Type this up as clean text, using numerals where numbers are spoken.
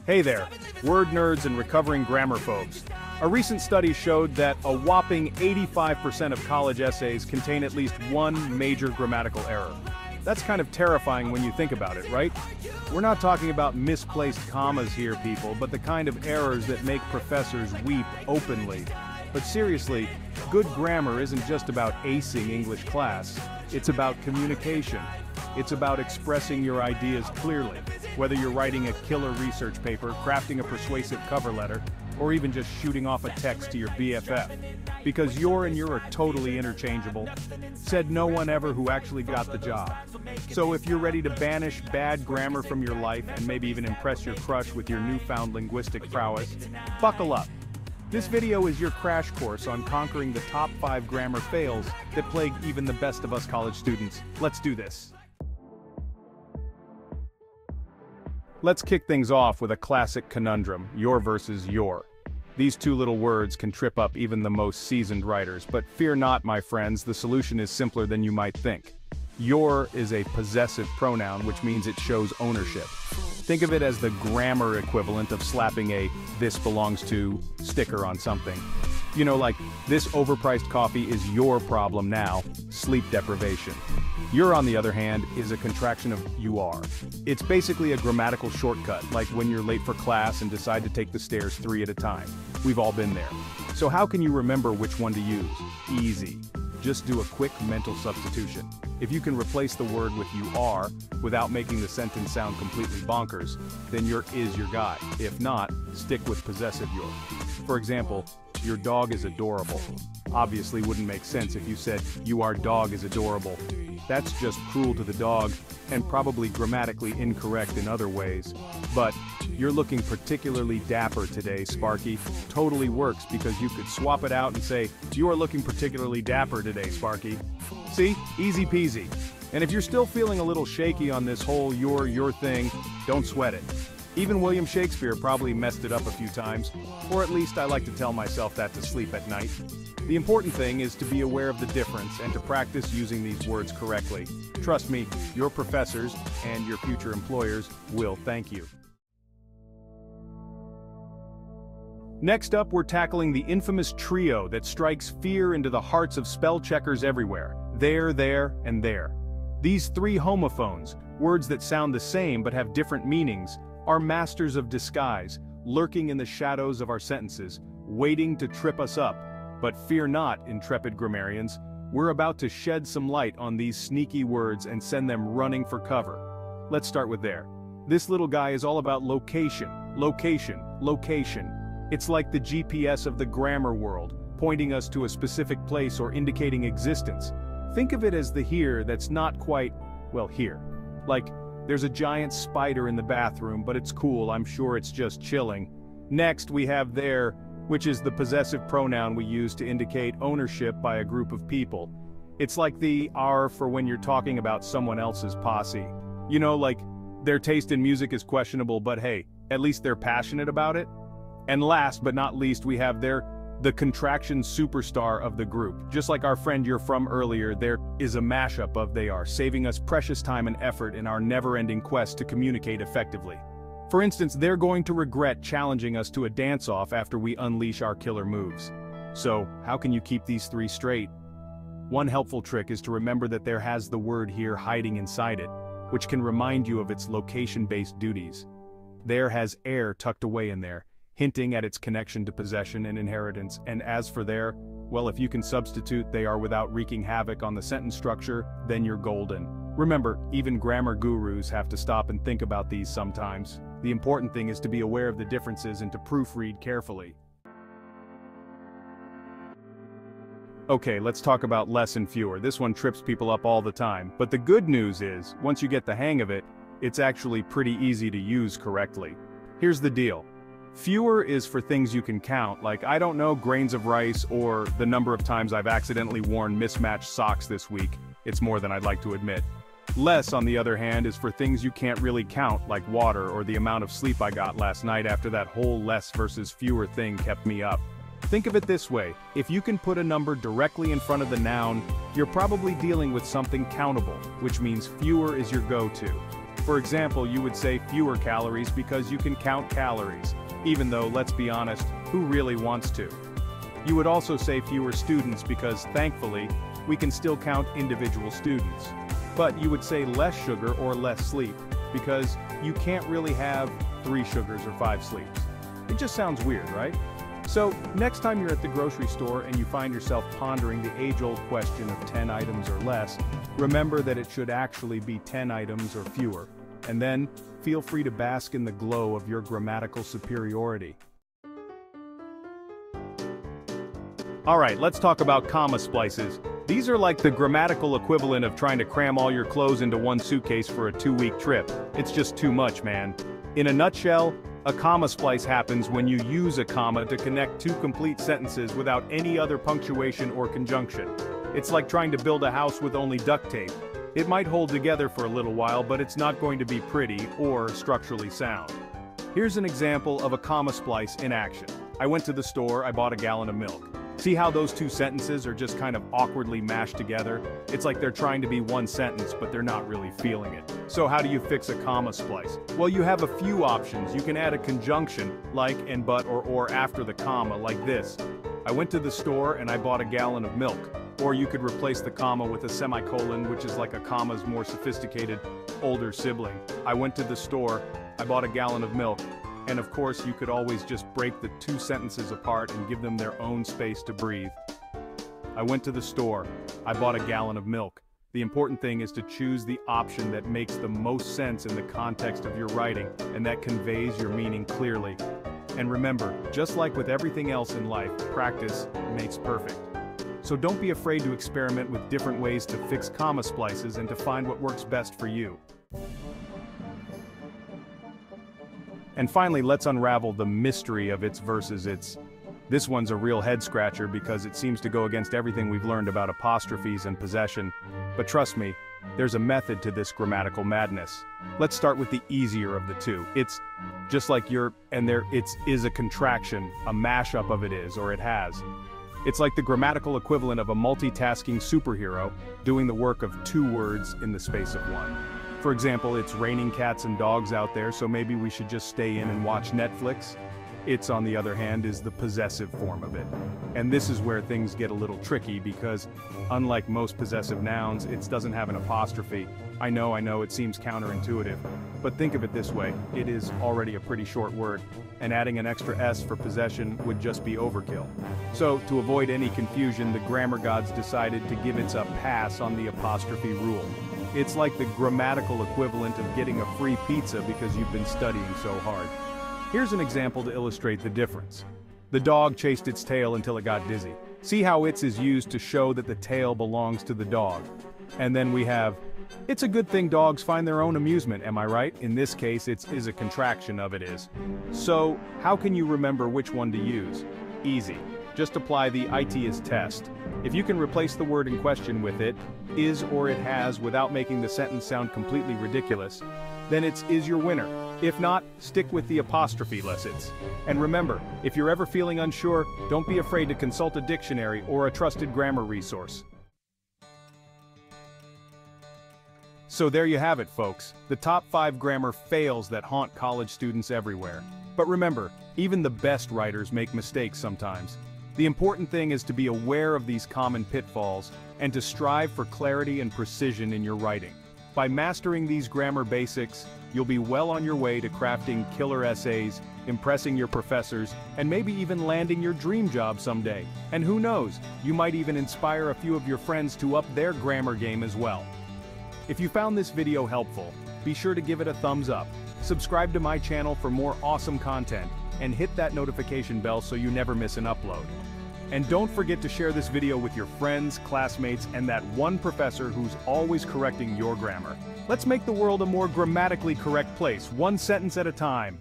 Hey there, word nerds and recovering grammar phobes. A recent study showed that a whopping 85% of college essays contain at least one major grammatical error. That's kind of terrifying when you think about it, right? We're not talking about misplaced commas here, people, but the kind of errors that make professors weep openly. But seriously, good grammar isn't just about acing English class. It's about communication. It's about expressing your ideas clearly, whether you're writing a killer research paper, crafting a persuasive cover letter, or even just shooting off a text to your BFF. Because you're are totally interchangeable. Said no one ever who actually got the job. So if you're ready to banish bad grammar from your life and maybe even impress your crush with your newfound linguistic prowess, buckle up. This video is your crash course on conquering the top 5 grammar fails that plague even the best of us college students. Let's do this. Let's kick things off with a classic conundrum, your versus your. These two little words can trip up even the most seasoned writers, but fear not, my friends, the solution is simpler than you might think. Your is a possessive pronoun, which means it shows ownership. Think of it as the grammar equivalent of slapping a "this belongs to" sticker on something. You know, like, this overpriced coffee is your problem now, sleep deprivation. Your, on the other hand, is a contraction of you are. It's basically a grammatical shortcut, like when you're late for class and decide to take the stairs 3 at a time. We've all been there. So how can you remember which one to use? Easy. Just do a quick mental substitution. If you can replace the word with you are, without making the sentence sound completely bonkers, then your is your guy. If not, stick with possessive your. For example, your dog is adorable. Obviously wouldn't make sense if you said, your dog is adorable. That's just cruel to the dog, and probably grammatically incorrect in other ways. But, you're looking particularly dapper today, Sparky. Totally works because you could swap it out and say, you are looking particularly dapper today, Sparky. See? Easy peasy. And if you're still feeling a little shaky on this whole your thing, don't sweat it. Even William Shakespeare probably messed it up a few times, or at least I like to tell myself that to sleep at night. The important thing is to be aware of the difference and to practice using these words correctly. Trust me, your professors and your future employers will thank you. Next up, we're tackling the infamous trio that strikes fear into the hearts of spell checkers everywhere. There, and there. These 3 homophones, words that sound the same but have different meanings, are masters of disguise, lurking in the shadows of our sentences, waiting to trip us up. But fear not, intrepid grammarians, we're about to shed some light on these sneaky words and send them running for cover. Let's start with there. This little guy is all about location, location, location. It's like the GPS of the grammar world, pointing us to a specific place or indicating existence. Think of it as the here that's not quite, well, here. Like, there's a giant spider in the bathroom, but it's cool, I'm sure it's just chilling. Next, we have there, which is the possessive pronoun we use to indicate ownership by a group of people. It's like the are for when you're talking about someone else's posse. You know, like, their taste in music is questionable, but hey, at least they're passionate about it. And last but not least, we have there, the contraction superstar of the group. Just like our friend you're from earlier, there is a mashup of they are, saving us precious time and effort in our never-ending quest to communicate effectively. For instance, they're going to regret challenging us to a dance-off after we unleash our killer moves. So, how can you keep these 3 straight? One helpful trick is to remember that there has the word here hiding inside it, which can remind you of its location-based duties. There has air tucked away in there, hinting at its connection to possession and inheritance, and as for there, well, if you can substitute they are without wreaking havoc on the sentence structure, then you're golden. Remember, even grammar gurus have to stop and think about these sometimes. The important thing is to be aware of the differences and to proofread carefully. Okay, let's talk about less and fewer. This one trips people up all the time, but the good news is, once you get the hang of it, it's actually pretty easy to use correctly. Here's the deal. Fewer is for things you can count, like, I don't know, grains of rice, or the number of times I've accidentally worn mismatched socks this week. It's more than I'd like to admit. Less, on the other hand, is for things you can't really count, like water or the amount of sleep I got last night after that whole less versus fewer thing kept me up. Think of it this way, if you can put a number directly in front of the noun, you're probably dealing with something countable, which means fewer is your go-to. For example, you would say fewer calories because you can count calories, even though, let's be honest, who really wants to? You would also say fewer students because, thankfully, we can still count individual students. But you would say less sugar or less sleep, because you can't really have 3 sugars or 5 sleeps. It just sounds weird, right? So, next time you're at the grocery store and you find yourself pondering the age-old question of 10 items or less, remember that it should actually be 10 items or fewer. And then, feel free to bask in the glow of your grammatical superiority. Alright, let's talk about comma splices. These are like the grammatical equivalent of trying to cram all your clothes into one suitcase for a 2-week trip. It's just too much, man. In a nutshell, a comma splice happens when you use a comma to connect 2 complete sentences without any other punctuation or conjunction. It's like trying to build a house with only duct tape. It might hold together for a little while, but it's not going to be pretty or structurally sound. Here's an example of a comma splice in action. I went to the store, I bought a gallon of milk. See how those 2 sentences are just kind of awkwardly mashed together? It's like they're trying to be one sentence, but they're not really feeling it. So how do you fix a comma splice? Well, you have a few options. You can add a conjunction, like and but or after the comma, like this. I went to the store and I bought a gallon of milk. Or you could replace the comma with a semicolon, which is like a comma's more sophisticated, older sibling. I went to the store, I bought a gallon of milk. And of course, you could always just break the 2 sentences apart and give them their own space to breathe. I went to the store. I bought a gallon of milk. The important thing is to choose the option that makes the most sense in the context of your writing and that conveys your meaning clearly. And remember, just like with everything else in life, practice makes perfect. So don't be afraid to experiment with different ways to fix comma splices and to find what works best for you. And finally, let's unravel the mystery of its versus its. This one's a real head-scratcher because it seems to go against everything we've learned about apostrophes and possession. But trust me, there's a method to this grammatical madness. Let's start with the easier of the 2. It's just like your and there it's is a contraction, a mashup of it is or it has. It's like the grammatical equivalent of a multitasking superhero doing the work of 2 words in the space of 1. For example, it's raining cats and dogs out there, so maybe we should just stay in and watch Netflix. It's, on the other hand, is the possessive form of it. And this is where things get a little tricky because, unlike most possessive nouns, it doesn't have an apostrophe. I know, it seems counterintuitive. But think of it this way, it is already a pretty short word, and adding an extra S for possession would just be overkill. So, to avoid any confusion, the grammar gods decided to give it a pass on the apostrophe rule. It's like the grammatical equivalent of getting a free pizza because you've been studying so hard. Here's an example to illustrate the difference. The dog chased its tail until it got dizzy. See how its is used to show that the tail belongs to the dog. And then we have, it's a good thing dogs find their own amusement, am I right? In this case, it's is a contraction of it is. So, how can you remember which one to use? Easy. Just apply the ITIS test. If you can replace the word in question with it, is or it has, without making the sentence sound completely ridiculous, then it's is your winner. If not, stick with the apostrophe-less it's. And remember, if you're ever feeling unsure, don't be afraid to consult a dictionary or a trusted grammar resource. So there you have it, folks. The top 5 grammar fails that haunt college students everywhere. But remember, even the best writers make mistakes sometimes. The important thing is to be aware of these common pitfalls and to strive for clarity and precision in your writing. By mastering these grammar basics, you'll be well on your way to crafting killer essays, impressing your professors, and maybe even landing your dream job someday. And who knows, you might even inspire a few of your friends to up their grammar game as well. If you found this video helpful, be sure to give it a thumbs up, subscribe to my channel for more awesome content, and hit that notification bell so you never miss an upload. And don't forget to share this video with your friends, classmates, and that one professor who's always correcting your grammar. Let's make the world a more grammatically correct place, one sentence at a time.